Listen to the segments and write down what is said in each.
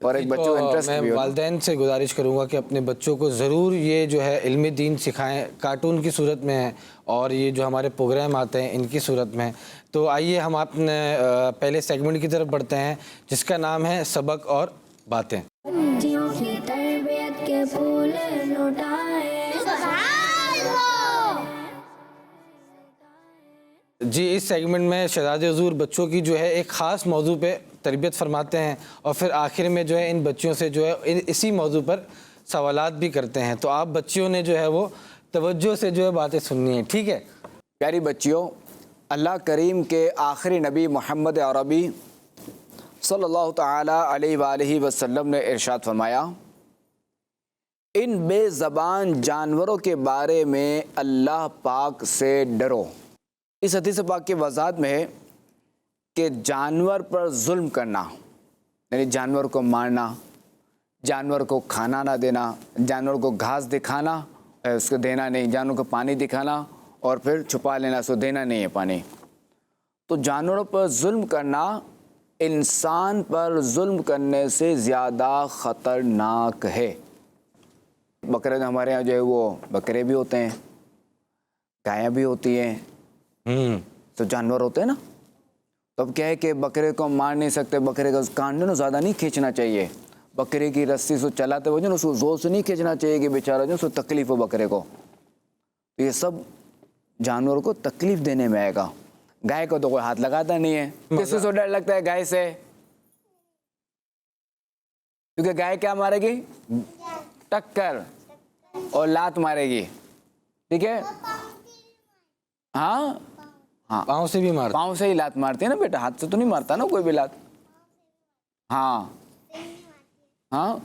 اور ایک بچوں کا انٹرسٹ بھی میں ہو. والدین سے گزارش کروں گا کہ اپنے بچوں کو ضرور یہ جو ہے علم دین سکھائیں، کارٹون کی صورت میں ہے اور یہ جو ہمارے پروگرام آتے ہیں ان کی صورت میں. تو آئیے ہم اپنے پہلے سیگمنٹ کی طرف بڑھتے ہیں جس کا نام ہے سبق اور باتیں. بچیوں کی تربیت کے پھول لوٹائے. جی، اس سیگمنٹ میں شہزاد حضور بچوں کی جو ہے ایک خاص موضوع پہ تربیت فرماتے ہیں اور پھر آخر میں جو ہے ان بچوں سے جو ہے اسی موضوع پر سوالات بھی کرتے ہیں. تو آپ بچیوں نے جو ہے وہ توجہ سے جو ہے باتیں سننی ہیں، ٹھیک ہے؟ پیاری بچیوں، اللہ کریم کے آخری نبی محمد عربی صلی اللہ تعالی علیہ وآلہ وسلم نے ارشاد فرمایا، ان بے زبان جانوروں کے بارے میں اللہ پاک سے ڈرو. اس حدیث پاک کی وضاحت میں ہے کہ جانور پر ظلم کرنا، یعنی جانور کو مارنا، جانور کو کھانا نہ دینا، جانور کو گھاس دکھانا اس کو دینا نہیں، جانور کو پانی دکھانا اور پھر چھپا لینا، اس کو دینا نہیں ہے پانی. تو جانوروں پر ظلم کرنا انسان پر ظلم کرنے سے زیادہ خطرناک ہے. بکرے ہمارے ہاں جو ہے وہ بکرے بھی ہوتے ہیں، گایاں بھی ہوتی ہیں، تو جانور ہوتے ہیں نا. تو اب کیا ہے کہ بکرے کو مار نہیں سکتے، بکرے کا کان جو زیادہ نہیں کھینچنا چاہیے، بکرے کی رسی سے چلاتے ہوئے جو اس کو زور سے نہیں کھینچنا چاہیے کہ بیچارہ جو اس کو تکلیف ہو بکرے کو. تو یہ سب جانوروں کو تکلیف دینے میں آئے گا. گائے کو تو کوئی ہاتھ لگاتا نہیں ہے. کس سے ڈر لگتا ہے گائے سے؟ کیونکہ گائے کیا مارے گی؟ ٹکر اور لات مارے گی. ٹھیک ہے؟ ہاں ہاں، پاؤں سے بھی مارتے، پاؤں سے ہی لات مارتے ہیں نا بیٹا، ہاتھ سے تو نہیں مارتا نا کوئی بھی لات. ہاں ہاں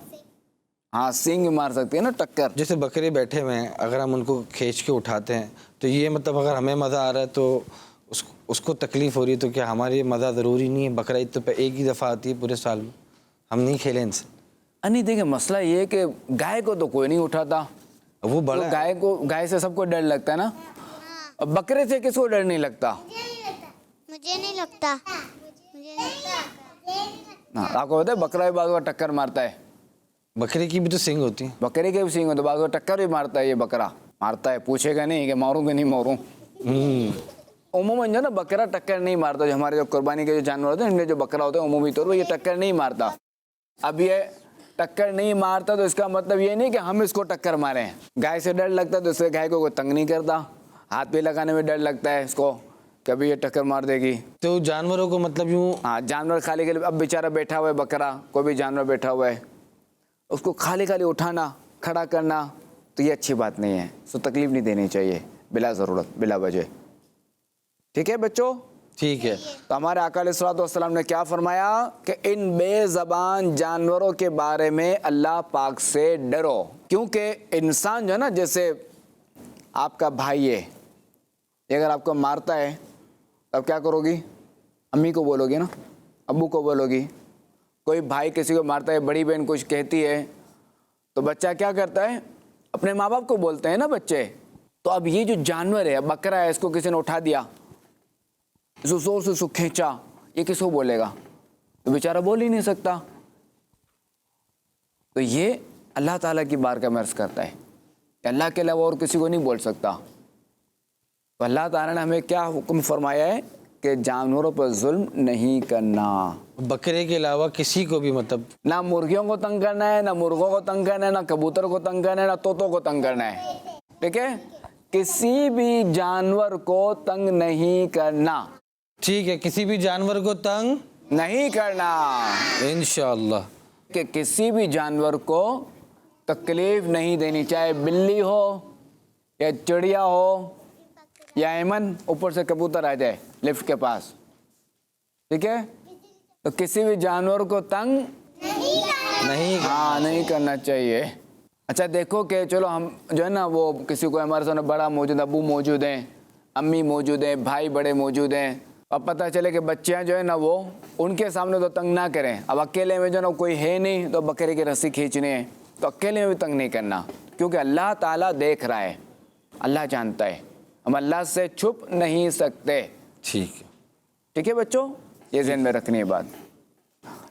ہاں، سینگ مار سکتے ہیں نا، ٹکر. جیسے بکرے بیٹھے ہوئے ہیں، اگر ہم ان کو کھینچ کے اٹھاتے ہیں تو یہ مطلب اگر ہمیں مزہ آ رہا ہے تو اس کو تکلیف ہو رہی ہے، تو کیا ہمارے لیے مزہ ضروری نہیں ہے؟ بقرہ عید تو ایک ہی دفعہ آتی ہے پورے سال میں، ہم نہیں کھیلیں ان سے؟ نہیں دیکھیں، مسئلہ یہ ہے کہ گائے کو تو کوئی نہیں اٹھاتا، وہ بڑا ہے. گائے سے سب کو ڈر لگتا ہے نا. اب بکرے سے کس کو ڈر نہیں لگتا؟ مجھے نہیں لگتا. آپ کو پتا ہے بکرا بھی بعض کا ٹکر مارتا ہے. بکرے کی بھی تو سینگ ہوتی ہے. بکرے کے بھی سینگ ہوتے، بعض کا ٹکر بھی مارتا ہے. یہ بکرا مارتا ہے، پوچھے گا نہیں کہ ماروں کہ نہیں ماروں. عموماً جو نا بکرا ٹکر نہیں مارتا. جو ہمارے جو قربانی کے جو جانور ہوتے ہیں ان میں جو بکرا ہوتا ہے عمومی طور پر یہ ٹکر نہیں مارتا. اب یہ ٹکر نہیں مارتا تو اس کا مطلب یہ نہیں کہ ہم اس کو ٹکر ماریں. گائے سے ڈر لگتا ہے تو اس سے گائے کو کوئی تنگ نہیں کرتا. ہاتھ پہ لگانے میں ڈر لگتا ہے اس کو، کبھی یہ ٹکر مار دے گی. تو جانوروں کو مطلب یوں، ہاں، جانور خالی خالی، اب بیچارہ بیٹھا ہوا ہے بکرا، کوئی بھی جانور بیٹھا ہوا ہے، اس کو خالی خالی اٹھانا، کھڑا کرنا تو یہ اچھی بات نہیں ہے. اس کو تکلیف نہیں دینی چاہیے بلا ضرورت، بلا وجہ. ٹھیک ہے بچوں؟ ٹھیک ہے. تو ہمارے آقا علیہ الصلوۃ والسلام نے کیا فرمایا کہ ان بے زبان جانوروں کے بارے میں اللہ پاک سے ڈرو. کیونکہ انسان جو ہے نا، جیسے آپ کا بھائی ہے، یہ اگر آپ کو مارتا ہے تب کیا کرو گی؟ امی کو بولو گی نا، ابو کو بولو گی. کوئی بھائی کسی کو مارتا ہے، بڑی بہن کچھ کہتی ہے تو بچہ کیا کرتا ہے؟ اپنے ماں باپ کو بولتے ہیں نا بچے. تو اب یہ جو جانور ہے، بکرا ہے، اس کو کسی نے اٹھا دیا، اس کو زور سے اس کو کھینچا، یہ کس کو بولے گا؟ تو بیچارہ بول ہی نہیں سکتا. تو یہ اللہ تعالیٰ کی بارگاہ میں عرض کرتا ہے کہ اللہ کے علاوہ اور کسی کو نہیں بول سکتا. تو اللہ تعالیٰ نے ہمیں کیا حکم فرمایا ہے کہ جانوروں پر ظلم نہیں کرنا. بکرے کے علاوہ کسی کو بھی مطلب نہ مرغیوں کو تنگ کرنا ہے، نہ مرغوں کو تنگ کرنا ہے، نہ کبوتر کو تنگ کرنا ہے، نہ طوطوں کو تنگ کرنا ہے. ٹھیک ہے؟ کسی بھی جانور کو تنگ نہیں کرنا. ٹھیک ہے، کسی بھی جانور کو تنگ نہیں کرنا. انشاءاللہ. کہ کسی بھی جانور کو تکلیف نہیں دینی، چاہے بلی ہو یا چڑیا ہو یا ایمن اوپر سے کبوتر آ جائے لفٹ کے پاس. ٹھیک ہے؟ تو کسی بھی جانور کو تنگ نہیں کرنا چاہیے. اچھا دیکھو کہ چلو ہم جو ہے نا وہ کسی کو، ہمارے سامنے بڑا موجود ہے، ابو موجود ہیں، امی موجود ہیں، بھائی بڑے موجود ہیں، اب پتہ چلے کہ بچیاں جو ہے نا وہ ان کے سامنے تو تنگ نہ کریں. اب اکیلے میں جو ہے نا کوئی ہے نہیں تو بکرے کی رسی کھینچنی ہے تو اکیلے میں بھی تنگ نہیں کرنا، کیونکہ اللہ تعالیٰ دیکھ رہا ہے، اللہ جانتا ہے، ہم اللہ سے چھپ نہیں سکتے. ٹھیک ہے. ٹھیک ہے بچوں، یہ ذہن میں رکھنی ہے بات.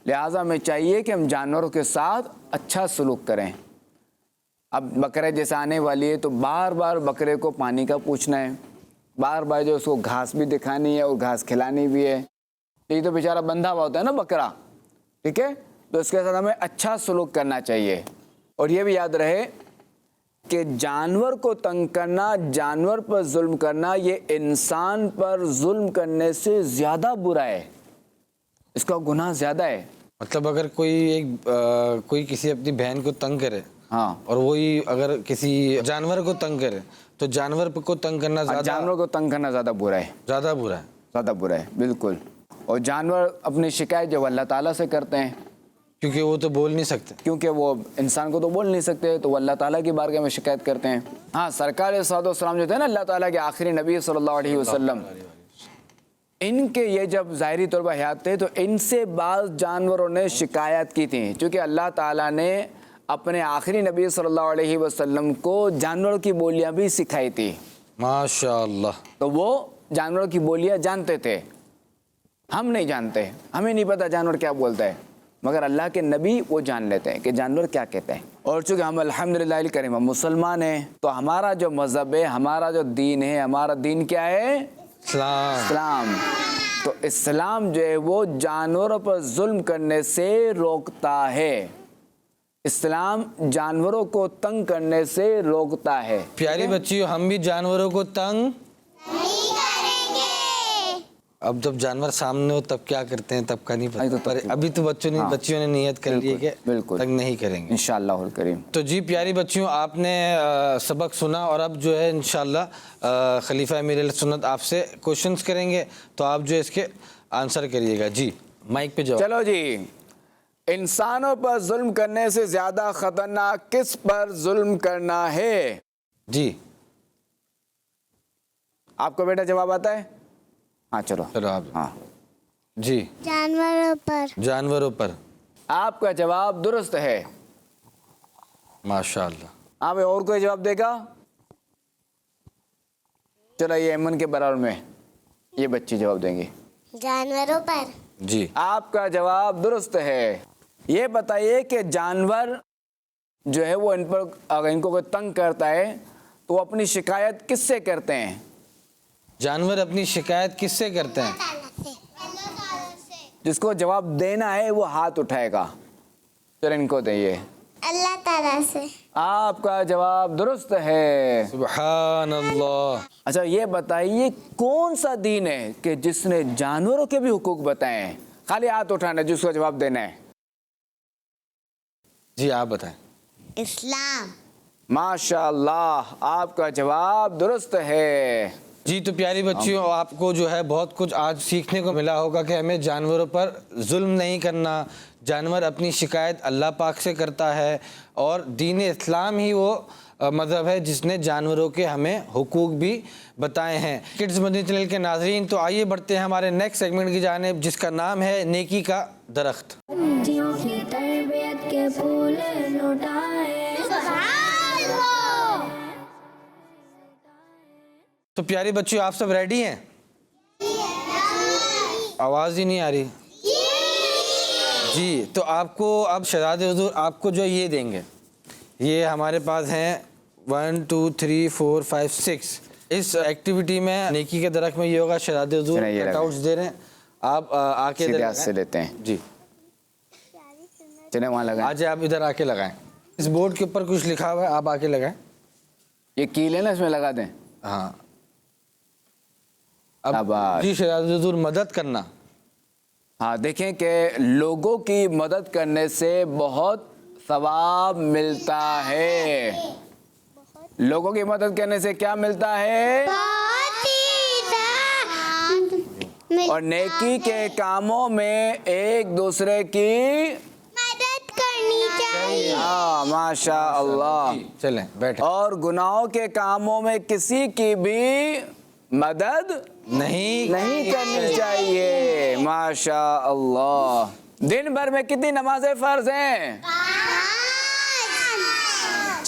لہٰذا ہمیں چاہیے کہ ہم جانوروں کے ساتھ اچھا سلوک کریں. اب بکرے جیسے آنے والی ہے تو بار بار بکرے کو پانی کا پوچھنا ہے, بار بار جو اس کو گھاس بھی دکھانی ہے اور گھاس کھلانی بھی ہے. یہ تو بیچارہ بندھا ہوا ہوتا ہے نا بکرا, ٹھیک ہے, تو اس کے ساتھ ہمیں اچھا سلوک کرنا چاہیے. اور یہ بھی یاد رہے کہ جانور کو تنگ کرنا, جانور پر ظلم کرنا, یہ انسان پر ظلم کرنے سے زیادہ برا ہے, اس کا گناہ زیادہ ہے. مطلب اگر کوئی کسی اپنی بہن کو تنگ کرے, ہاں, اور وہی اگر کسی جانور کو تنگ کرے تو جانور کو تنگ کرنا جانور کو تنگ کرنا زیادہ برا ہے, زیادہ برا ہے, زیادہ برا ہے, بالکل. اور جانور اپنی شکایت جو اللہ تعالیٰ سے کرتے ہیں, کیونکہ وہ تو بول نہیں سکتے, کیونکہ وہ انسان کو تو بول نہیں سکتے, تو وہ اللہ تعالیٰ کی بارگاہ میں شکایت کرتے ہیں. ہاں, سرکار صلی اللہ علیہ وسلم جو تھے نا, اللہ تعالیٰ کے آخری نبی صلی اللہ علیہ وسلم, ان کے یہ جب ظاہری طور پر حیات تھے تو ان سے بعض جانوروں نے شکایت کی تھی, چونکہ اللہ تعالیٰ نے اپنے آخری نبی صلی اللہ علیہ وسلم کو جانوروں کی بولیاں بھی سکھائی تھی. ماشاء اللہ. تو وہ جانوروں کی بولیاں جانتے تھے, ہم نہیں جانتے, ہمیں نہیں پتا جانور کیا بولتا ہے, مگر اللہ کے نبی وہ جان لیتے ہیں کہ جانور کیا کہتے ہیں. اور چونکہ ہم الحمدللہ الکریم ہم مسلمان ہیں, تو ہمارا جو مذہب ہے, ہمارا جو دین ہے, ہمارا دین کیا ہے؟ اسلام. تو اسلام جو ہے وہ جانوروں پر ظلم کرنے سے روکتا ہے, اسلام جانوروں کو تنگ کرنے سے روکتا ہے. پیاری بچیوں, ہم بھی جانوروں کو تنگ نہیں کریں گے. اب جب جانور سامنے ہو تب کیا کرتے ہیں تب کا نہیں پتہ, پر ابھی تو بچیوں نے نیت کر لی ہے کہ تنگ نہیں کریں گے انشاءاللہ الکریم. تو جی پیاری بچیوں, آپ نے سبق سنا, اور اب جو ہے انشاءاللہ خلیفہ امیر اہل سنت آپ سے کوشچنز کریں گے, تو آپ جو اس کے آنسر کریے گا. جی مائک پہ جاؤ. چلو جی, انسانوں پر ظلم کرنے سے زیادہ خطرناک کس پر ظلم کرنا ہے؟ جی آپ کو بیٹا جواب آتا ہے؟ ہاں چلو آپ. ہاں جی جانوروں پر. جانوروں پر. آپ کا جواب درست ہے. ماشاء اللہ. آپ اور کوئی جواب دے گا؟ چلو یہ ایمن کے برابر میں یہ بچی جواب دیں گے. جانوروں پر. جی آپ کا جواب درست ہے. یہ بتائیے کہ جانور جو ہے وہ ان پر اگر ان کو کوئی تنگ کرتا ہے تو وہ اپنی شکایت کس سے کرتے ہیں؟ جانور اپنی شکایت کس سے کرتے ہیں؟ جس کو جواب دینا ہے وہ ہاتھ اٹھائے گا. چلو ان کو دئیے. اللہ تعالیٰ سے. آپ کا جواب درست ہے. سبحان اللہ. اچھا یہ بتائیے کون سا دین ہے کہ جس نے جانوروں کے بھی حقوق بتائے ہیں؟ خالی ہاتھ اٹھانا جس کو جواب دینا ہے. جی آپ بتائیں. اسلام. ماشاء اللہ, آپ کا جواب درست ہے. جی تو پیاری بچیوں, آپ کو جو ہے بہت کچھ آج سیکھنے کو ملا ہوگا کہ ہمیں جانوروں پر ظلم نہیں کرنا, جانور اپنی شکایت اللہ پاک سے کرتا ہے, اور دین اسلام ہی وہ مذہب ہے جس نے جانوروں کے ہمیں حقوق بھی بتائے ہیں. کڈز مدنی چینل کے ناظرین, تو آئیے بڑھتے ہیں ہمارے نیکسٹ سیگمنٹ کی جانب جس کا نام ہے نیکی کا درخت. بچیوں کی تربیت کے پھول لوٹائے. تو پیاری بچیوں, آپ سب ریڈی ہیں؟ آواز ہی نہیں آ رہی. جی تو آپ کو اب شہزاد حضور آپ کو جو یہ دیں گے, یہ ہمارے پاس ہیں 1 2 3 4 5 6. اس ایکٹیویٹی میں نیکی کے درخت میں یہ ہوگا, شہزاد حضور کٹ آؤٹس دے رہے ہیں, آپ آ کے ادھر سے لیتے ہیں. جی چلیں وہاں لگائیں. آج آپ ادھر آ کے لگائیں. اس بورڈ کے اوپر کچھ لکھا ہوا ہے, آپ آ کے لگائیں. یہ کیل ہے نا, اس میں لگا دیں. ہاں اب جی شہزاد حضور مدد کرنا. ہاں دیکھیں کہ لوگوں کی مدد کرنے سے بہت ثواب ملتا ہے. لوگوں کی مدد کرنے سے کیا ملتا ہے؟ اور نیکی کے کاموں میں ایک دوسرے کی مدد کرنی چاہیے. ہاں ماشاء اللہ. چلیں بیٹھیں. اور گناہوں کے کاموں میں کسی کی بھی مدد نہیں کرنی چاہیے. ماشاء اللہ. دن بھر میں کتنی نمازیں فرض ہیں؟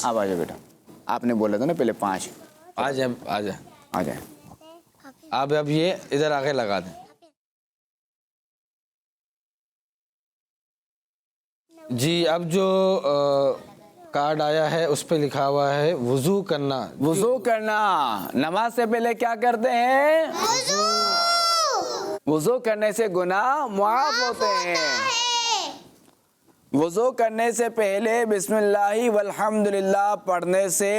اب آ جائے بیٹا, آپ نے بولا تھا نا پہلے 5. آ جائیں آ جائیں آ جائیں. آپ اب یہ ادھر آ کے لگا دیں. جی اب جو کارڈ آیا ہے اس پہ لکھا ہوا ہے وضو کرنا. وضو کرنا. نماز سے پہلے کیا کرتے ہیں؟ وضو کرنے سے گناہ معاف ہوتے ہیں. وضو کرنے سے پہلے بسم اللہ والحمدللہ پڑھنے سے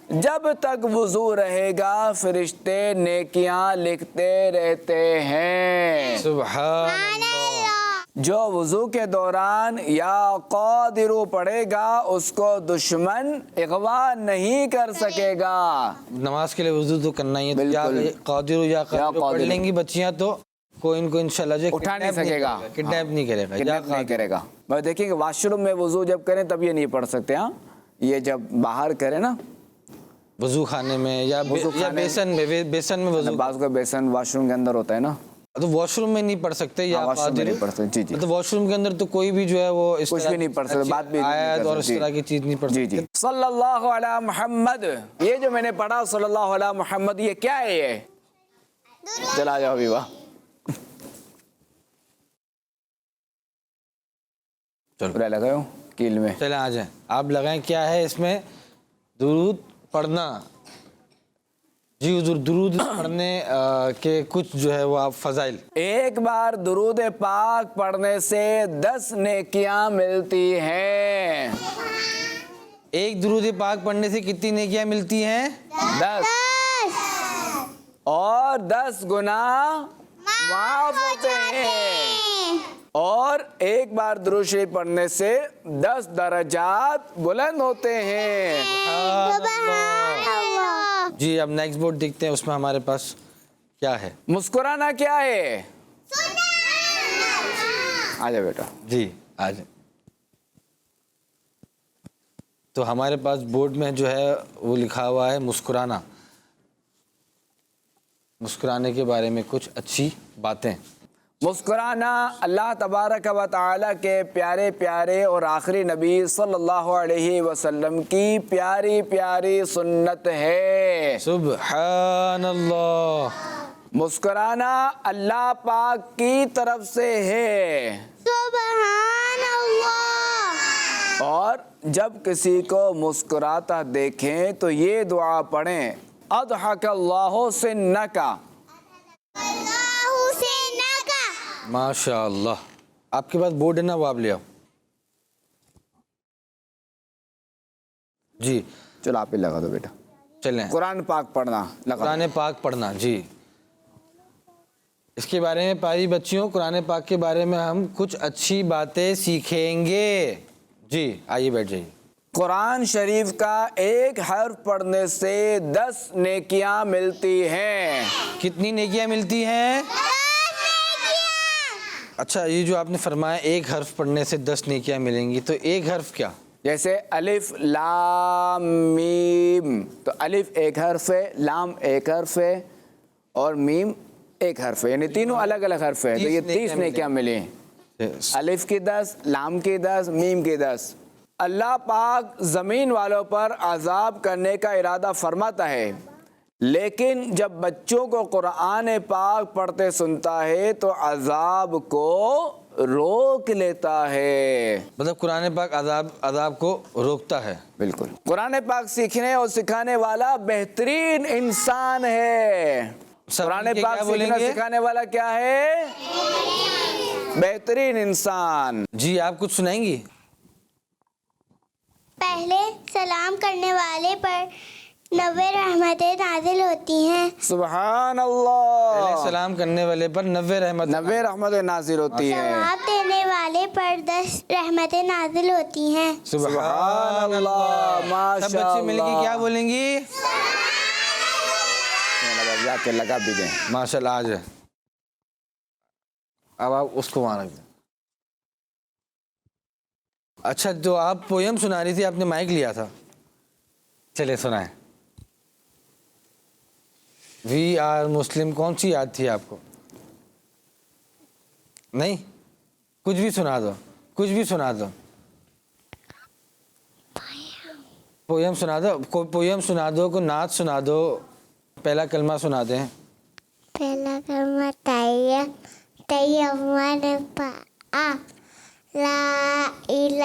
جب تک وضو رہے گا فرشتے نیکیاں لکھتے رہتے ہیں. سبحان اللہ. جو وضو کے دوران یا قادرو پڑھے گا اس کو دشمن اغوا نہیں کر سکے گا. نماز کے لیے وضو تو کرنا ہی ہے. بالکل. یا قادر یا قادر پڑھ لیں گی بچیاں تو کوئی ان کو انشاءاللہ جو اٹھا نہیں سکے گا, کڈنیپ نہیں کرے گا, کڈنیپ نہیں کرے گا. بس دیکھیں کہ واش روم میں وضو جب کریں تب یہ نہیں پڑھ سکتے. ہاں یہ جب باہر کریں نا وضو خانے میں یا بیسن میں وضو, بعض کا بیسن واش روم کے اندر ہوتا ہے نا, تو واش روم میں نہیں پڑھ سکتے یا واش روم میں نہیں پڑھ سکتے. جی جی تو واش روم کے اندر تو کوئی بھی جو ہے وہ اس کچھ بھی نہیں پڑھ سکتے, بات بھی آیت اور اس طرح کی چیز نہیں پڑھ جی سکتے. جی. صلی اللہ علی محمد, یہ جو میں نے پڑھا صلی اللہ علی محمد, یہ کیا ہے؟ یہ چلا جاؤ بھی واہ. چلو لگاؤ کیل میں, چلیں آ جائیں آپ لگائیں. کیا ہے اس میں؟ درود پڑھنا. جی حضور درود پڑھنے کے کچھ جو ہے وہ آپ فضائل. ایک بار درود پاک پڑھنے سے 10 نیکیاں ملتی ہیں. ایک درود پاک پڑھنے سے کتنی نیکیاں ملتی ہیں؟ 10. اور 10 گناہ معاف ہوتے ہیں. اور ایک بار درود شریف پڑھنے سے 10 درجات بلند ہوتے ہیں. جی اب نیکسٹ بورڈ دیکھتے ہیں, اس میں ہمارے پاس کیا ہے. مسکرانا کیا ہے؟ آجا بیٹا. جی آ جائیں. تو ہمارے پاس بورڈ میں جو ہے وہ لکھا ہوا ہے مسکرانا. مسکرانے کے بارے میں کچھ اچھی باتیں. مسکرانا اللہ تبارک و تعالیٰ کے پیارے پیارے اور آخری نبی صلی اللہ علیہ وسلم کی پیاری پیاری سنت ہے. سبحان اللہ. مسکرانا اللہ پاک کی طرف سے ہے. سبحان اللہ. اور جب کسی کو مسکراتا دیکھیں تو یہ دعا پڑھیں, اضحک اللہ سنکا. ماشاء اللہ. آپ کے پاس بورڈ ہے نا, وہ آپ لے آؤ. جی چلو آپ ہی لگا دو بیٹا. چلیں قرآن پاک پڑھنا, قرآن پاک پڑھنا. جی اس کے بارے میں پیاری بچیوں, قرآن پاک کے بارے میں ہم کچھ اچھی باتیں سیکھیں گے. جی آئیے بیٹھ جائیے. قرآن شریف کا ایک حرف پڑھنے سے 10 نیکیاں ملتی ہیں. کتنی نیکیاں ملتی ہیں؟ اچھا یہ جو آپ نے فرمایا ایک حرف پڑھنے سے 10 نیکیاں ملیں گی, تو ایک حرف کیا؟ جیسے الف لام میم, تو الف ایک حرف ہے, لام ایک حرف ہے اور میم ایک حرف ہے, یعنی تینوں الگ الگ حرف ہے. تو یہ 30 نیکیاں ملیں. الف کی 10, لام کی 10, میم کی 10. اللہ پاک زمین والوں پر عذاب کرنے کا ارادہ فرماتا ہے, لیکن جب بچوں کو قرآن پاک پڑھتے سنتا ہے تو عذاب کو روک لیتا ہے. مطلب قرآن پاک عذاب کو روکتا ہے. بالکل. قرآن پاک سیکھنے اور سکھانے والا بہترین انسان ہے. قرآن پاک سیکھنا سکھانے والا کیا ہے؟ بہترین انسان. جی آپ کچھ سنائیں گی؟ پہلے سلام کرنے والے پر 90 رحمتیں نازل ہوتی ہیں. سبحان اللہ. پہلے سلام کرنے والے پر 90 رحمتیں نازل ہوتی ہیں. ثواب دینے والے پر 10 رحمتیں نازل ہوتی ہیں. سبحان اللہ. ماشاء سب بچے مل کے کیا بولیں گی؟ جا کے لگا بھی دیں. ماشاء اللہ. آج اب آپ اس کو وہاں رکھ دیں. اچھا جو آپ پویم سنا رہی تھی, آپ نے مائک لیا تھا, چلے سنائیں. وی آر مسلم کون سی یاد تھی آپ کو؟ نہیں, کچھ بھی سنا دو, کچھ بھی سنا دو. پویم سنا دو, کوئی پویم سنا دو, کوئی نعت سنا دو. پہلا کلمہ سنا دیں. پہلا کلمہ طیب من پا لا الہ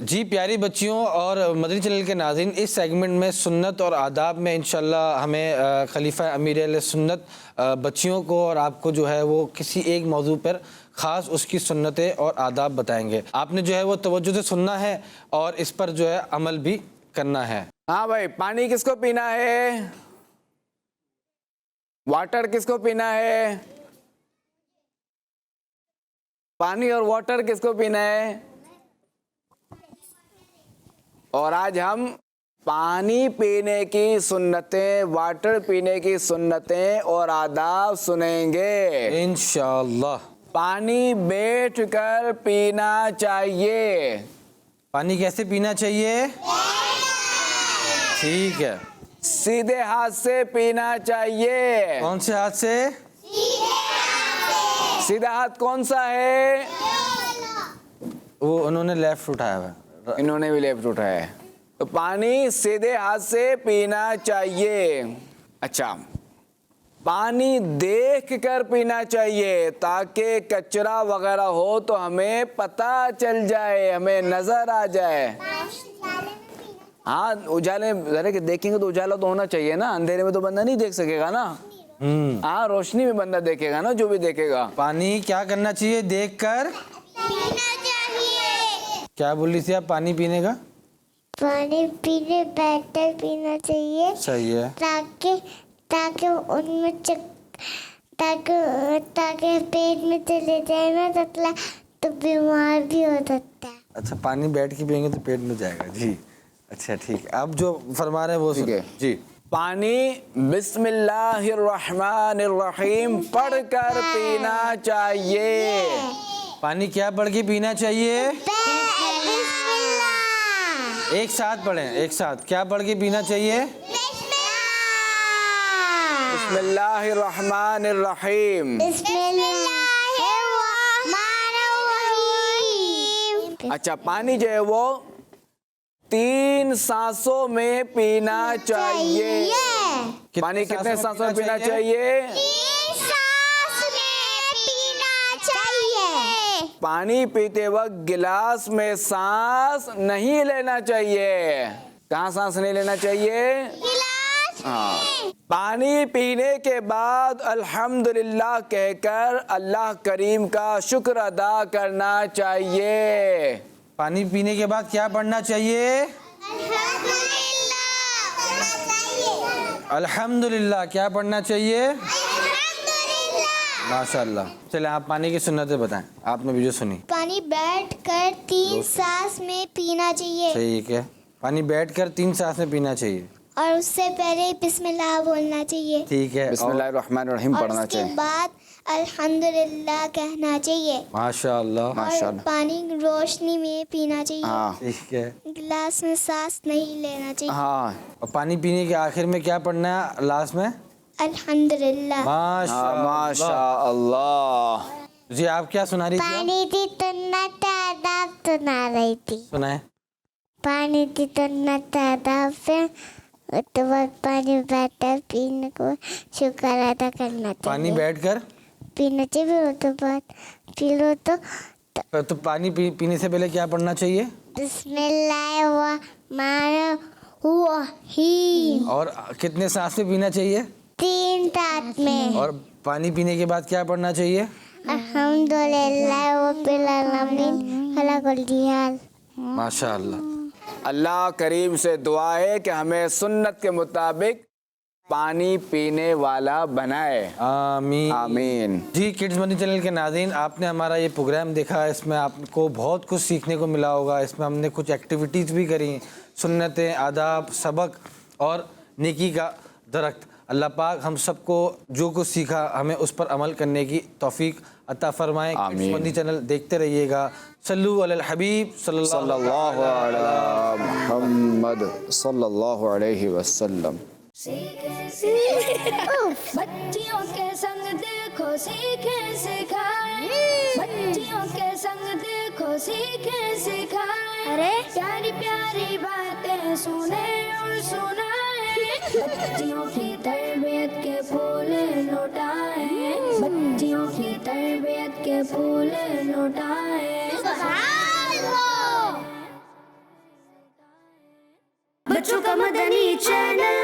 جی پیاری بچیوں اور مدنی چینل کے ناظرین، اس سیگمنٹ میں سنت اور آداب میں انشاءاللہ ہمیں خلیفہ امیر اہل سنت بچیوں کو اور آپ کو جو ہے وہ کسی ایک موضوع پر خاص اس کی سنتیں اور آداب بتائیں گے. آپ نے جو ہے وہ توجہ سے سننا ہے اور اس پر جو ہے عمل بھی کرنا ہے. ہاں بھائی، پانی کس کو پینا ہے؟ واٹر کس کو پینا ہے؟ پانی اور واٹر کس کو پینا ہے؟ اور آج ہم پانی پینے کی سنتیں، واٹر پینے کی سنتیں اور آداب سنیں گے انشاءاللہ. پانی بیٹھ کر پینا چاہیے. پانی کیسے پینا چاہیے؟ ٹھیک ہے. سیدھے ہاتھ سے پینا چاہیے. کون سے ہاتھ سے؟ سیدھا ہاتھ کون سا ہے؟ وہ انہوں نے لیفٹ اٹھایا ہوا ہے. انہوں نے بھی لیفٹ اٹھایا ہے. تو پانی سیدھے ہاتھ سے پینا چاہیے. اچھا، پانی دیکھ کر پینا چاہیے تاکہ کچرا وغیرہ ہو تو ہمیں پتہ چل جائے، ہمیں نظر آ جائے. ہاں، اجالے ذرا کہ دیکھیں گے تو اجالا تو ہونا چاہیے نا، اندھیرے میں تو بندہ نہیں دیکھ سکے گا نا. ہاں، روشنی میں بندہ دیکھے گا نا، جو بھی دیکھے گا. پانی کیا کرنا چاہیے؟ دیکھ کر پینا چاہیے. کیا بول رہی تھی آپ پینے پینے کا؟ پانی پینے بیٹھ کر پینا چاہیے صحیح ہے. تاکہ ان میں تاکہ پیٹ میں چلے جائے نا تو بیمار بھی ہو سکتا ہے. اچھا، پانی بیٹھ کے پئیں گے تو پیٹ میں جائے گا. جی اچھا ٹھیک ہے. آپ جو فرما رہے ہیں وہ ٹھیک ہے. جی. پانی بسم اللہ الرحمن الرحیم پڑھ کر پینا چاہیے. پانی کیا پڑھ کے پینا چاہیے؟ ایک ساتھ پڑھیں، ایک ساتھ. کیا پڑھ کے پینا چاہیے؟ بسم اللہ الرحمن الرحیم. اچھا، پانی جو ہے وہ 3 سانسوں میں پینا چاہیے. پانی کتنے سانسوں میں پینا چاہیے؟ پانی پیتے وقت گلاس میں سانس نہیں لینا چاہیے. کہاں سانس نہیں لینا چاہیے؟ ہاں. پانی پینے کے بعد الحمدللہ کہہ کر اللہ کریم کا شکر ادا کرنا چاہیے. پانی پینے کے بعد کیا پڑھنا چاہیے؟ الحمدللہ. کیا پڑھنا چاہیے؟ ماشاءاللہ. چلیں آپ پانی کی سنتیں بتائیں، آپ نے بھی جو سنی. پانی بیٹھ کر 3 سانس میں پینا چاہیے. ٹھیک ہے. پانی بیٹھ کر 3 سانس میں پینا چاہیے اور اس سے پہلے بسم اللہ بولنا چاہیے. ٹھیک ہے. بسم اللہ الرحمن الرحیم اور پڑھنا اس کے چاہیے. بعد الحمدللہ کہنا چاہیے. ماشاءاللہ. اور پانی روشنی میں پینا چاہیے. ہاں ٹھیک ہے. گلاس میں سانس نہیں لینا چاہیے. ہاں. اور پانی پینے کے آخر میں کیا پڑھنا ہے لاسٹ میں؟ الحمدللہ. ماشاء اللہ. جی آپ کیا سنا رہی تھی؟ پانی کی سنت آداب سنا رہی تھی. سنائیں. پانی کی سنت آداب پہ تو بعد پانی بیٹھ کر پینے کو شکر ادا کرنا چاہیے. پانی بیٹھ کر پینا چاہیے. وہ تو بعد پی لو تو پانی پینے سے پہلے کیا پڑھنا چاہیے؟ بسم اللہ الرحمن الرحیم. اور کتنے سانس میں پینا چاہیے؟ 3 سانس میں. اور پانی پینے کے بعد کیا پڑھنا چاہیے؟ الحمدللہ رب العالمین خلق الجہال. ماشاءاللہ. اللہ کریم سے دعا ہے کہ ہمیں سنت کے مطابق پانی پینے والا بنائے. آمین آمین. جی کڈز مدنی چینل کے ناظرین، آپ نے ہمارا یہ پروگرام دیکھا، اس میں آپ کو بہت کچھ سیکھنے کو ملا ہوگا. اس میں ہم نے کچھ ایکٹیویٹیز بھی کریں، سنتیں، آداب، سبق اور نیکی کا درخت. اللہ پاک ہم سب کو جو کچھ سیکھا ہمیں اس پر عمل کرنے کی توفیق عطا فرمائے. کڈز مدنی چینل دیکھتے رہیے گا. صلو علی الحبیب صلی اللہ علی محمد صلی اللہ علیہ وسلم. بچیوں کے سنگ دیکھو سیکھیں سکھائیں، بچیوں کے سنگ دیکھو سیکھیں سکھائیں. پیاری پیاری باتیں سنیں اور سنائیں، بچیوں کی تربیت کے پھول لوٹائیں، بچیوں کی تربیت کے پھول لوٹائیں. channel.